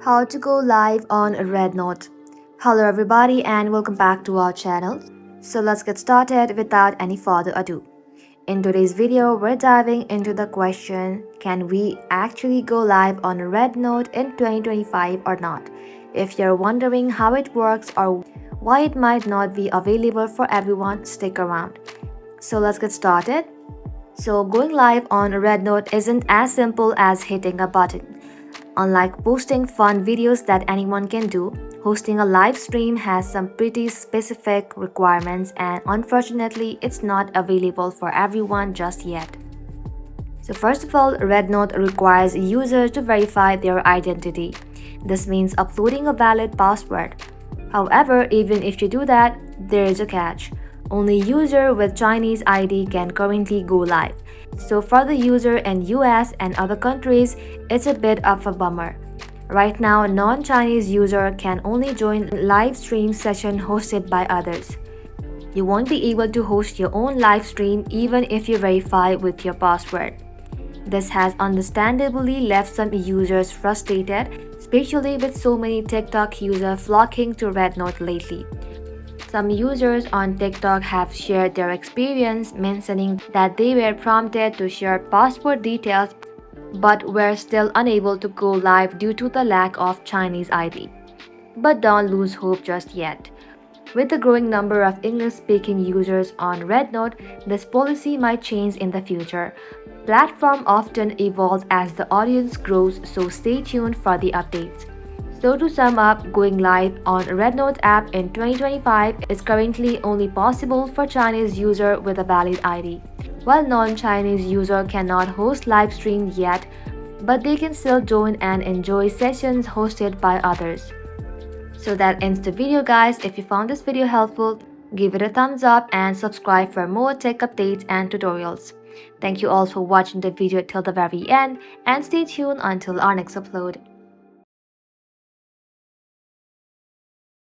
How to go live on Rednote. Hello everybody and welcome back to our channel. So let's get started without any further ado. In today's video, we're diving into the question, can we actually go live on Rednote in 2025 or not? If you're wondering how it works or why it might not be available for everyone, stick around. So let's get started. So going live on Rednote isn't as simple as hitting a button. Unlike posting fun videos that anyone can do, hosting a live stream has some pretty specific requirements and unfortunately it's not available for everyone just yet. So first of all, Rednote requires users to verify their identity. This means uploading a valid password. However, even if you do that, there is a catch. Only user with Chinese ID can currently go live. So for the user in US and other countries, it's a bit of a bummer. Right now, non-Chinese user can only join live stream session hosted by others. You won't be able to host your own live stream even if you verify with your password. This has understandably left some users frustrated, especially with so many TikTok users flocking to Rednote lately. Some users on TikTok have shared their experience, mentioning that they were prompted to share password details but were still unable to go live due to the lack of Chinese ID. But don't lose hope just yet. With the growing number of English-speaking users on Rednote, this policy might change in the future. Platform often evolves as the audience grows, so stay tuned for the updates. So to sum up, going live on Rednote app in 2025 is currently only possible for Chinese user with a valid ID, while non-Chinese user cannot host live stream yet, but they can still join and enjoy sessions hosted by others. So that ends the video guys. If you found this video helpful, give it a thumbs up and subscribe for more tech updates and tutorials. Thank you all for watching the video till the very end and stay tuned until our next upload.